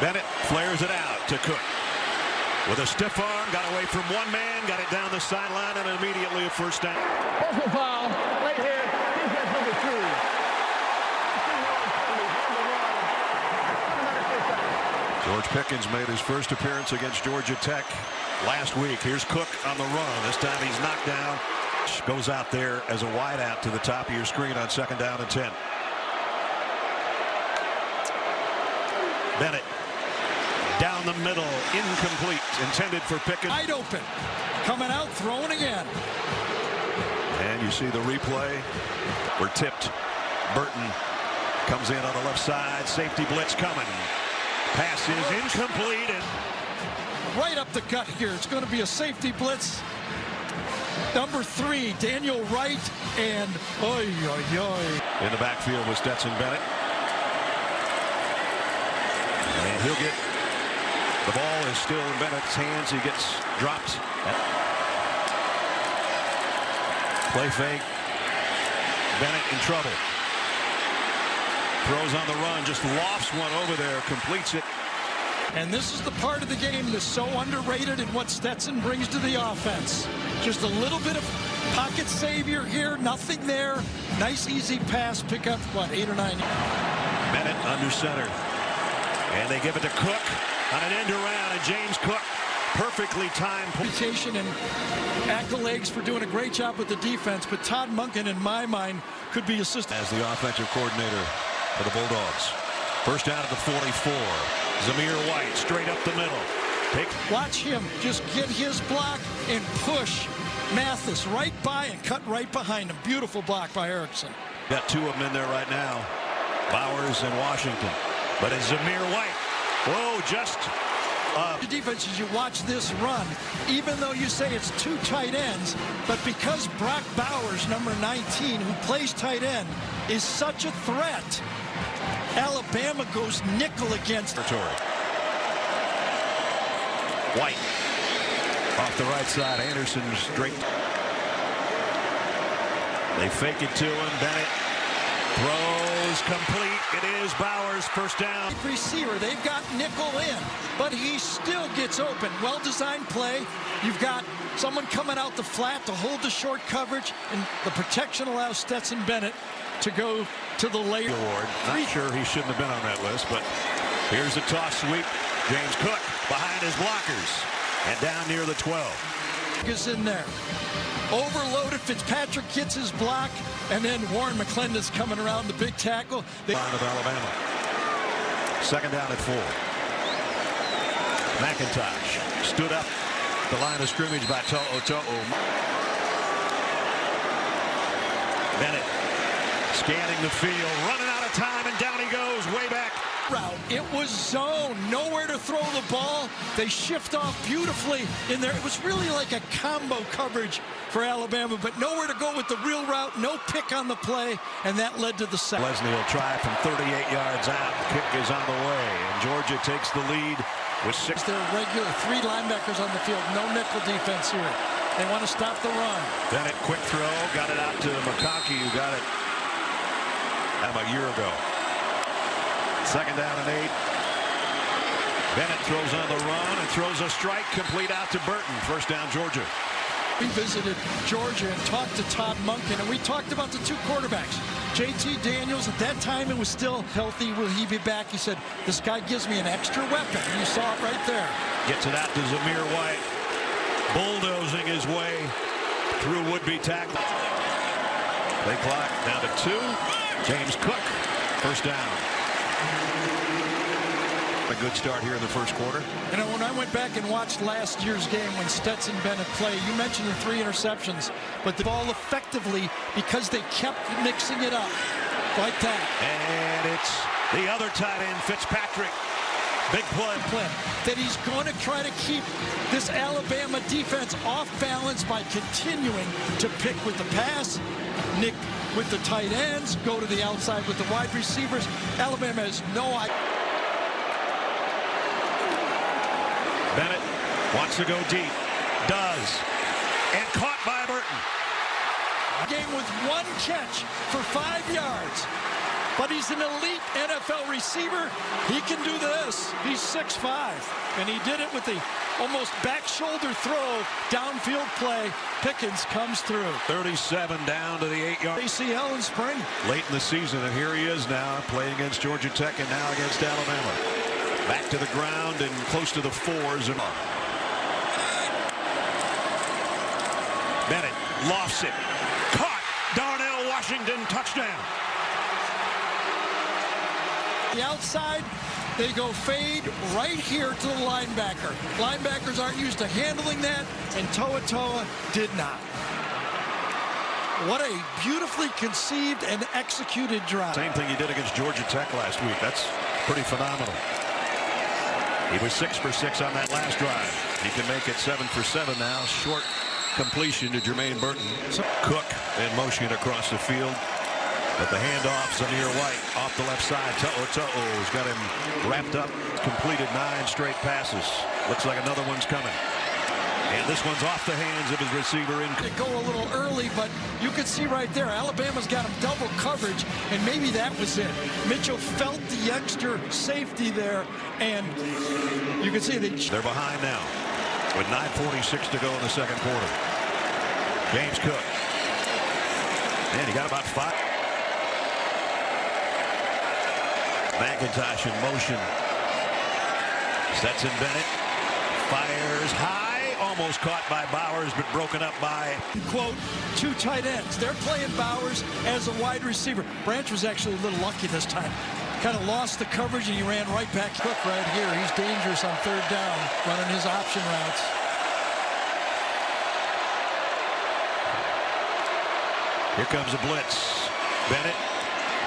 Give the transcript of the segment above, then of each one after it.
Bennett flares it out to Cook. With a stiff arm, got away from one man, got it down the sideline, and immediately a first down. Personal foul, right here, defense number 2. George Pickens made his first appearance against Georgia Tech last week. Here's Cook on the run. This time he's knocked down. Goes out there as a wideout to the top of your screen on 2nd down and 10. Bennett down the middle, incomplete, intended for Pickens. Wide open, coming out, throwing again. And you see the replay. We're tipped. Burton comes in on the left side. Safety blitz coming. Pass is incomplete. And right up the gut here. It's going to be a safety blitz. Number 3, Daniel Wright, and oy, oy, oy. In the backfield was Stetson Bennett. And he'll get, the ball is still in Bennett's hands. He gets dropped. Play fake. Bennett in trouble. Throws on the run, just lofts one over there, completes it. And this is the part of the game that's so underrated in what Stetson brings to the offense. Just a little bit of pocket savior here, nothing there. Nice, easy pass, pick up, what, 8 or 9. Bennett under center. And they give it to Cook on an end around, and James Cook perfectly timed. Reputation and accolades for doing a great job with the defense, but Todd Monken, in my mind, could be assistant. As the offensive coordinator for the Bulldogs. First down at the 44. Zamir White straight up the middle. Watch him just get his block and push Mathis right by and cut right behind him. Beautiful block by Erickson. Got 2 of them in there right now. Bowers and Washington. But it's Zamir White. Whoa, just the defense, as you watch this run, even though you say it's 2 tight ends, but because Brock Bowers, number 19, who plays tight end, is such a threat, Alabama goes nickel against territory. White off the right side. Anderson straight. They fake it to him. Bennett throws complete. It is Bowers, first down. Receiver, they've got nickel in, but he still gets open. Well-designed play. You've got someone coming out the flat to hold the short coverage, and the protection allows Stetson Bennett to go to the late award. Not sure he shouldn't have been on that list, but here's the toss sweep. James Cook behind his blockers and down near the 12. Is in there. Overloaded. Fitzpatrick gets his block, and then Warren McClendon's coming around the big tackle. Line of Alabama. 2nd down at 4. McIntosh stood up the line of scrimmage by To'o. Bennett scanning the field, running out of time, and down he goes, way back. Route. It was zone, nowhere to throw the ball. They shift off beautifully in there. It was really like a combo coverage for Alabama, but nowhere to go with the real route, no pick on the play, and that led to the sack. Leslie will try from 38 yards out. The kick is on the way, and Georgia takes the lead with 6. They're regular 3 linebackers on the field, no nickel defense here. They want to stop the run. Bennett, quick throw, got it out to McConkey, who got it a year ago. 2nd down and 8. Bennett throws on the run and throws a strike complete out to Burton. First down, Georgia. We visited Georgia and talked to Todd Monken, and we talked about the 2 quarterbacks. J.T. Daniels, at that time it was still healthy. Will he be back? He said, this guy gives me an extra weapon. And you saw it right there. Gets it out to Zamir White. Bulldozing his way through would-be tackle. Play clock down to 2. James Cook, first down. A good start here in the first quarter. You know, when I went back and watched last year's game when Stetson Bennett played, you mentioned the 3 interceptions, but the ball effectively because they kept mixing it up like that. And it's the other tight end, Fitzpatrick. Big play. That he's going to try to keep this Alabama defense off balance by continuing to pick with the pass, nick with the tight ends, go to the outside with the wide receivers. Alabama has no idea. Bennett wants to go deep. Does. And caught by Burton. Game with 1 catch for 5 yards. But he's an elite NFL NFL receiver, he can do this. He's 6'5", and he did it with the almost back shoulder throw, downfield play. Pickens comes through. 37 down to the 8-yard. ACL in spring. Late in the season, and here he is now playing against Georgia Tech and now against Alabama. Back to the ground and close to the 4s. And Bennett lofts it. Caught. Darnell Washington, touchdown. The outside, they go fade right here to the linebacker. Linebackers aren't used to handling that, and Toa did not. What a beautifully conceived and executed drive. Same thing he did against Georgia Tech last week. That's pretty phenomenal. He was 6 for 6 on that last drive. He can make it 7 for 7 now. Short completion to Jermaine Burton. Cook in motion across the field. But the handoff's Amir White off the left side. To'o's got him wrapped up. Completed 9 straight passes. Looks like another one's coming. And this one's off the hands of his receiver. They go a little early, but you can see right there, Alabama's got him double coverage, and maybe that was it. Mitchell felt the extra safety there, and you can see they're behind now with 9:46 to go in the second quarter. James Cook. And he got about 5. McIntosh in motion. Stetson Bennett fires high. Almost caught by Bowers, but broken up by, quote, 2 tight ends. They're playing Bowers as a wide receiver. Branch was actually a little lucky this time. Kind of lost the coverage, and he ran right back. Cook right here. He's dangerous on 3rd down, running his option routes. Here comes a blitz. Bennett.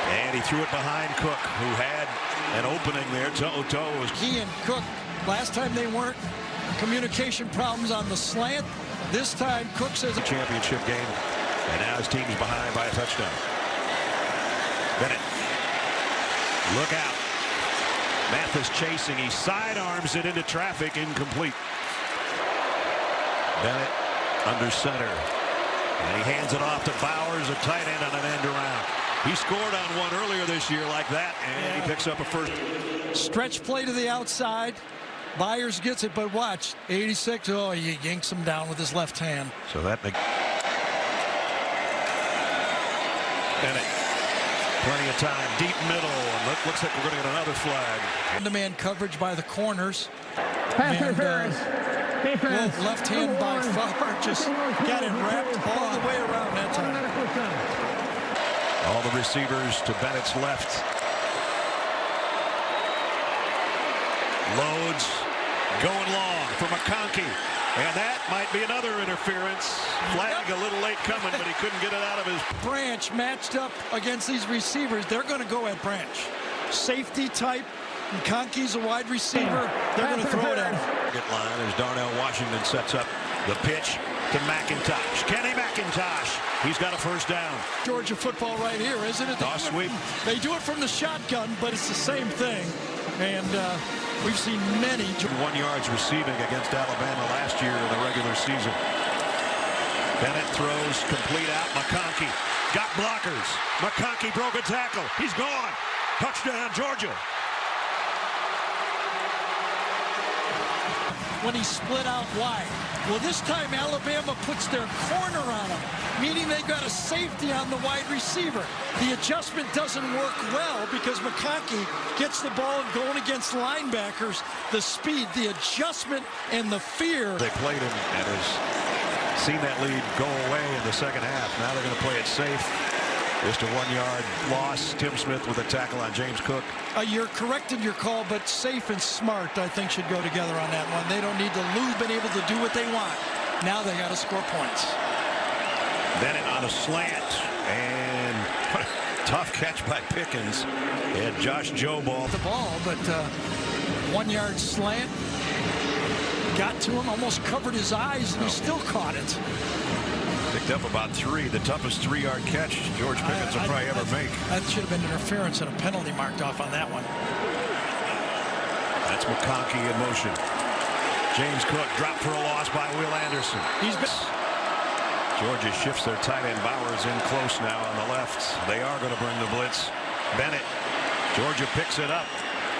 And he threw it behind Cook, who had an opening there. To'o was. He and Cook, last time they weren't. Communication problems on the slant. This time, Cook says a championship game. And now his team's behind by a touchdown. Bennett. Look out. Mathis chasing. He sidearms it into traffic. Incomplete. Bennett under center. And he hands it off to Bowers, a tight end on an end around. He scored on one earlier this year like that, and he picks up a first. Stretch play to the outside. Byers gets it, but watch. 86. Oh, he yanks him down with his left hand. So that Bennett. Plenty of time. Deep middle. And looks like we're going to get another flag. Man coverage by the corners. Pass interference. Defense. Left hand by far. Just got it wrapped all the way around that time. All the receivers to Bennett's left. Loads going long for McConkey. And that might be another interference. Flag a little late coming, but he couldn't get it out of his. Branch matched up against these receivers. They're going to go at Branch. Safety type. McConkey's a wide receiver. They're going to throw it at him. Line as Darnell Washington sets up the pitch to McIntosh. Kenny McIntosh. He's got a first down. Georgia football right here, isn't it? Toss sweep. They do it from the shotgun, but it's the same thing. And we've seen many 1 yards receiving against Alabama last year in the regular season. Bennett throws complete out. McConkey got blockers. McConkey broke a tackle. He's gone. Touchdown, Georgia. When he split out wide. Well, this time Alabama puts their corner on him, meaning they got a safety on the wide receiver. The adjustment doesn't work well because McConkey gets the ball going against linebackers. The speed, the adjustment, and the fear. They played him and has seen that lead go away in the second half. Now they're going to play it safe. Just a 1 yard loss. Tim Smith with a tackle on James Cook. You're correct in your call, but safe and smart, I think, should go together on that one. They don't need to lose, been able to do what they want. Now they got to score points. Bennett on a slant, and tough catch by Pickens. And Josh Joe-Ball. The ball, but 1 yard slant. Got to him, almost covered his eyes, and he still caught it. Picked up about 3, the toughest 3 yard catch George Pickens will probably ever make. That should have been interference and a penalty marked off on that one. That's McConkey in motion. James Cook dropped for a loss by Will Anderson. Georgia shifts their tight end Bowers in close now on the left. They are going to bring the blitz. Bennett Georgia picks it up,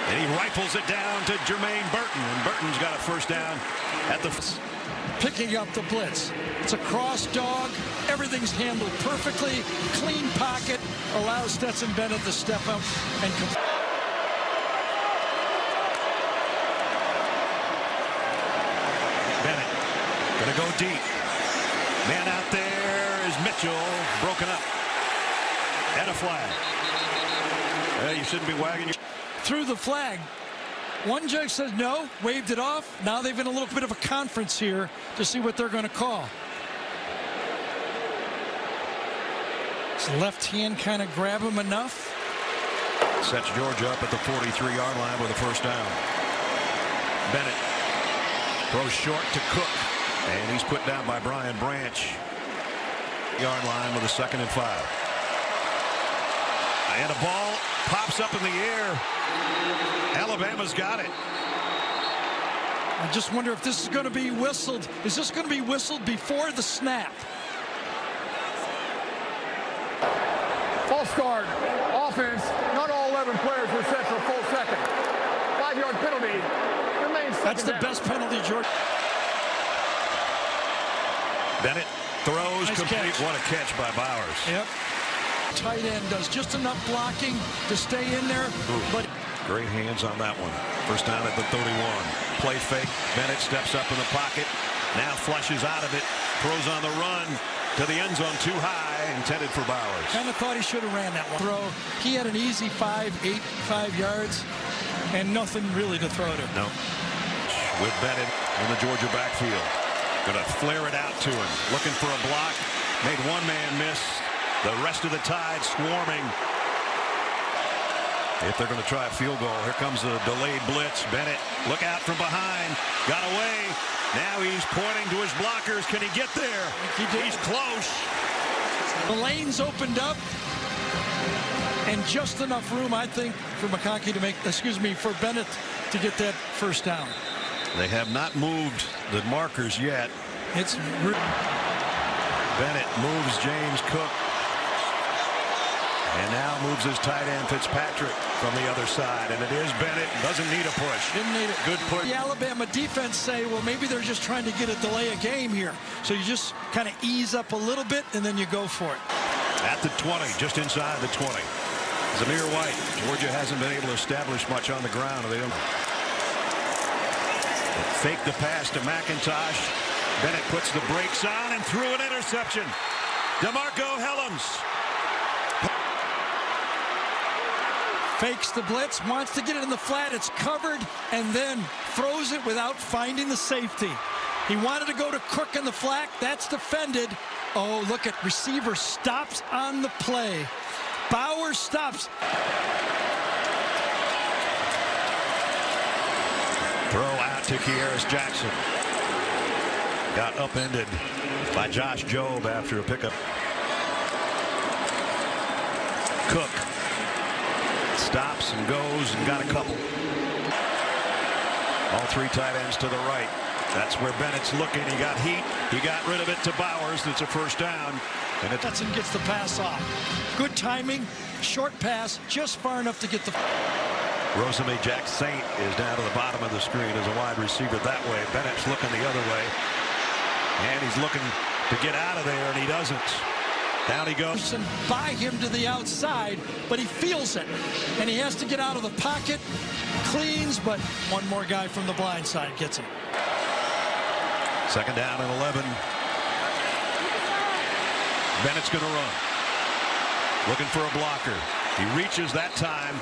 and he rifles it down to Jermaine Burton, and Burton's got a first down at the... Picking up the blitz. It's a cross dog. Everything's handled perfectly. Clean pocket. Allows Stetson Bennett to step up and Bennett gonna go deep. Man out there is Mitchell, broken up. And a flag. You shouldn't be wagging your... Through the flag. One judge says no, waved it off. Now they've in a little bit of a conference here to see what they're going to call. Does the left hand kind of grab him enough? Sets Georgia up at the 43-yard line with a first down. Bennett throws short to Cook, and he's put down by Brian Branch. Yard line with a 2nd and 5. And a ball pops up in the air. Alabama's got it. I just wonder if this is going to be whistled. Is this going to be whistled before the snap? False start. Offense. Not all 11 players were set for a full second. 5-yard penalty. Remains. That's the best penalty, George. Bennett throws Nice complete. catch. What a catch by Bowers. Yep. Tight end does just enough blocking to stay in there, but great hands on that one. First down at the 31. Play fake. Bennett steps up in the pocket. Now flushes out of it. Throws on the run to the end zone too high. Intended for Bowers. Kind of thought he should have ran that one. Throw. He had an easy 5 yards and nothing really to throw to. No. With Bennett in the Georgia backfield. Going to flare it out to him. Looking for a block. Made one man miss. The rest of the Tide swarming. If they're going to try a field goal, here comes a delayed blitz. Bennett, look out from behind. Got away. Now he's pointing to his blockers. Can he get there? He's close. The lane's opened up. And just enough room, I think, for McConkey to make, for Bennett to get that first down. They have not moved the markers yet. It's Bennett moves James Cook. And now moves his tight end Fitzpatrick from the other side. And it is Bennett. Doesn't need a push. Didn't need it. Good push. The Alabama defense say, well, maybe they're just trying to get a delay a game here. So you just kind of ease up a little bit and then you go for it. At the 20, just inside the 20. Zamir White. Georgia hasn't been able to establish much on the ground. They don't fake the pass to McIntosh. Bennett puts the brakes on and threw an interception. DeMarco Helms. Fakes the blitz, wants to get it in the flat, it's covered, and then throws it without finding the safety. He wanted to go to Cook in the flat, that's defended. Oh, look at receiver stops on the play. Bowers stops. Throw out to Kearis Jackson. Got upended by Josh Jobe after a pickup. Cook stops and goes and got a couple. All 3 tight ends to the right. That's where Bennett's looking. He got heat. He got rid of it to Bowers. It's a first down. And Hudson gets the pass off. Good timing. Short pass. Just far enough to get the... Rosame Jack Saint is down to the bottom of the screen as a wide receiver that way. Bennett's looking the other way. And he's looking to get out of there, and he doesn't. Down he goes. By him to the outside, but he feels it. And he has to get out of the pocket. Cleans, but one more guy from the blind side gets him. Second down and 11. Bennett's going to run. Looking for a blocker. He reaches that time.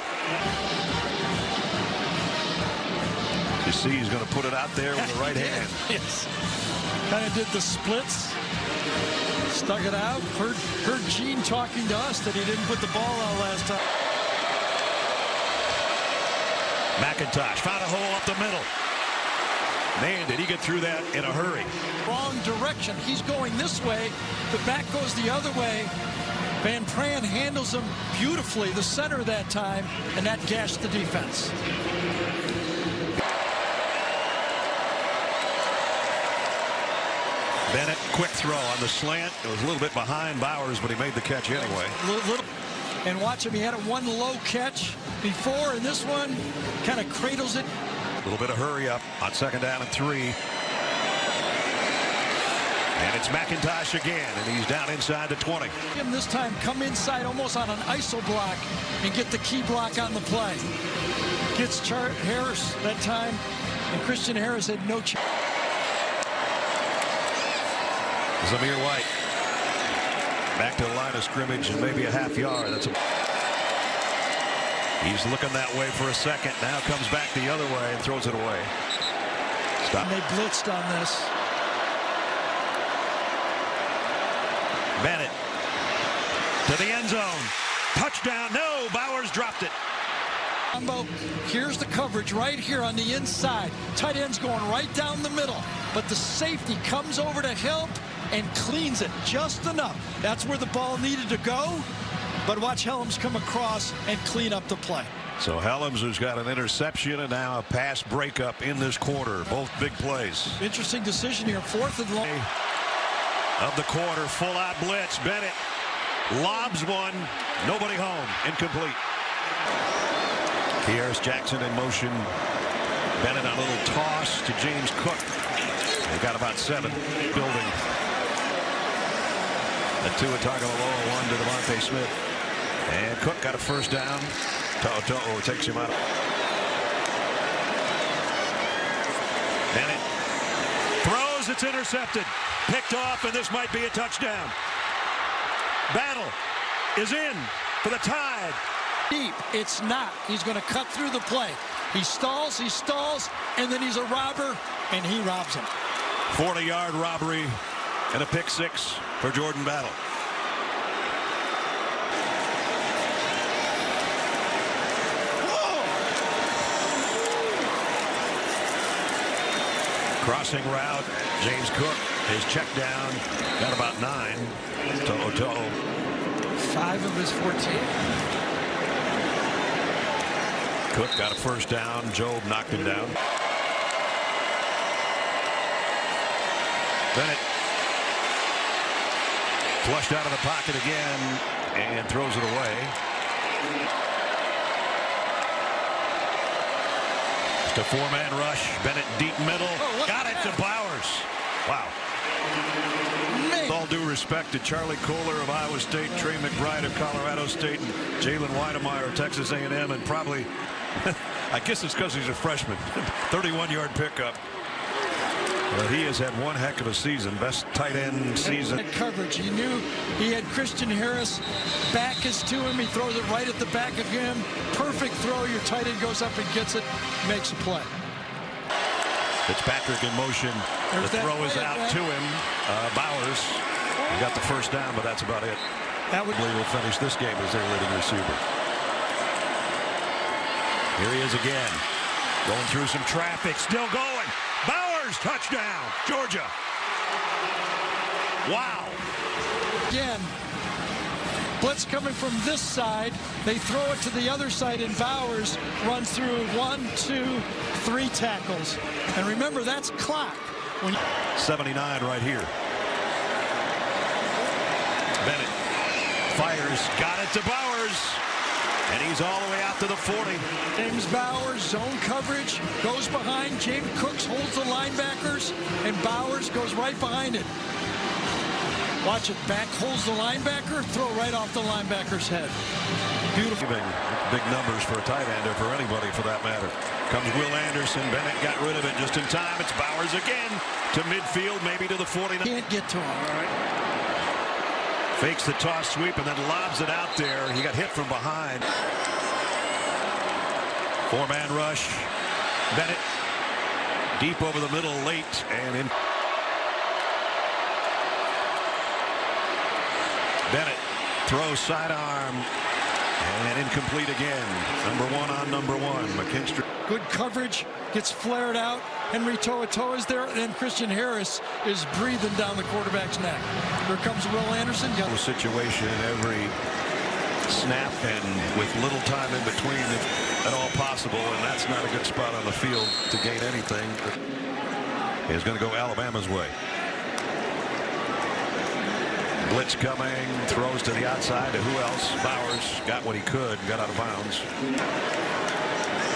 You see he's going to put it out there with the right hand. Yes. Kind of did the splits. Stuck it out. Heard Gene talking to us that he didn't put the ball out last time. McIntosh found a hole up the middle. Man, did he get through that in a hurry. Wrong direction. He's going this way. The back goes the other way. Van Pran handles him beautifully, the center that time, and that gashed the defense. Bennett, quick throw on the slant. It was a little bit behind Bowers, but he made the catch anyway. And watch him, he had a one low catch before, and this one kind of cradles it. A little bit of hurry up on 2nd down and 3. And it's McIntosh again, and he's down inside the 20. Him this time come inside almost on an ISO block and get the key block on the play. Gets Harris that time, and Christian Harris had no chance. Zamir White back to the line of scrimmage and maybe a half yard. He's looking that way for a second. Now comes back the other way and throws it away. Stop. And they blitzed on this. Bennett to the end zone. Touchdown. No, Bowers dropped it. Here's the coverage right here on the inside. Tight end's going right down the middle, but the safety comes over to help and cleans it just enough. That's where the ball needed to go, but watch Helms come across and clean up the play. So Helms, who's got an interception and now a pass breakup in this quarter, both big plays. Interesting decision here, 4th and long. Of the quarter, full out blitz. Bennett lobs one, nobody home, incomplete. Kearis Jackson in motion. Bennett on a little toss to James Cook. They've got about 7 building. The Tua Tagovailoa, 1 to Devontae Smith. And Cook got a first down. To'o takes him out. Bennett throws, it's intercepted. Picked off, and this might be a touchdown. Battle is in for the Tide. Deep, it's not. He's going to cut through the play. He stalls, and then he's a robber, and he robs him. 40-yard robbery and a pick 6 for Jordan Battle. Crossing route, James Cook is checked down, got about 9. To'o. 5 of his 14. Cook got a first down. Job knocked him down. Bennett flushed out of the pocket again and throws it away. Just a 4-man rush. Bennett deep middle. Got it to Bowers. Wow. With all due respect to Charlie Kohler of Iowa State, Trey McBride of Colorado State, and Jalen Weidemeyer of Texas A&M, and probably, I guess it's because he's a freshman, 31-yard pickup. But he has had one heck of a season, best tight end season. Coverage, he knew he had Christian Harris, back is to him, he throws it right at the back of him. Perfect throw, your tight end goes up and gets it, makes a play. Fitzpatrick in motion. The throw is out to him. Bowers got the first down, but that's about it. That would will finish this game as their leading receiver. Here he is again, going through some traffic, still going. Bowers, touchdown, Georgia. Wow. Again, blitz coming from this side. They throw it to the other side, and Bowers runs through 1, 2, 3 tackles. And remember, that's clock. 79 right here. Bennett fires, got it to Bowers, and he's all the way out to the 40. James Bowers, zone coverage, goes behind. James Cooks holds the linebackers, and Bowers goes right behind it. Watch it, back holds the linebacker, throw right off the linebacker's head. Beautiful. Big numbers for a tight end, or for anybody for that matter. Comes Will Anderson. Bennett got rid of it just in time. It's Bowers again to midfield, maybe to the 49. Can't get to him. All right. Fakes the toss sweep and then lobs it out there. He got hit from behind. 4-man rush. Bennett deep over the middle late and in. Bennett throws sidearm and incomplete again. Number 1 on number 1. McKinstry. Good coverage, gets flared out. Henry To'o is there, and Christian Harris is breathing down the quarterback's neck. Here comes Will Anderson. A situation every snap and with little time in between if at all possible, and that's not a good spot on the field to gain anything. It's going to go Alabama's way. Blitz coming, throws to the outside to who else? Bowers got what he could, got out of bounds.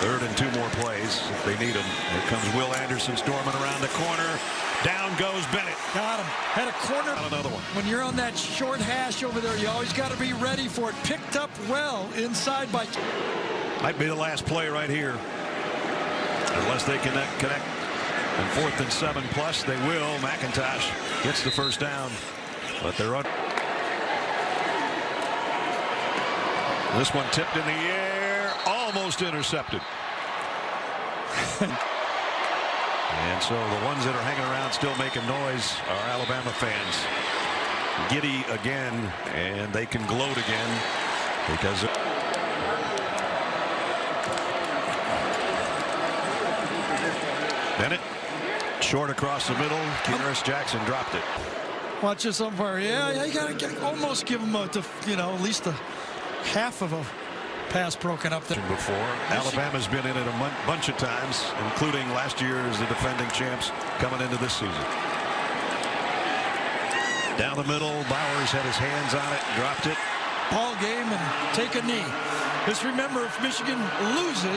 3rd and 2 more plays if they need him. Here comes Will Anderson storming around the corner. Down goes Bennett. Got him. Had a corner. Another one. When you're on that short hash over there, you always got to be ready for it. Picked up well inside by. Might be the last play right here. Unless they connect. And 4th and 7 plus, they will. McIntosh gets the first down. But they're on. This one tipped in the air. Almost intercepted. And so the ones that are hanging around still making noise are Alabama fans. Giddy again, and they can gloat again because Bennett short across the middle. Kearis Jackson dropped it. Watch this umpire. Yeah, you got to almost give him at least a half of a pass broken up there. Before Alabama's been in it a bunch of times, including last year as the defending champs coming into this season. Down the middle, Bowers had his hands on it, dropped it. Ball game and take a knee. Just remember, if Michigan loses,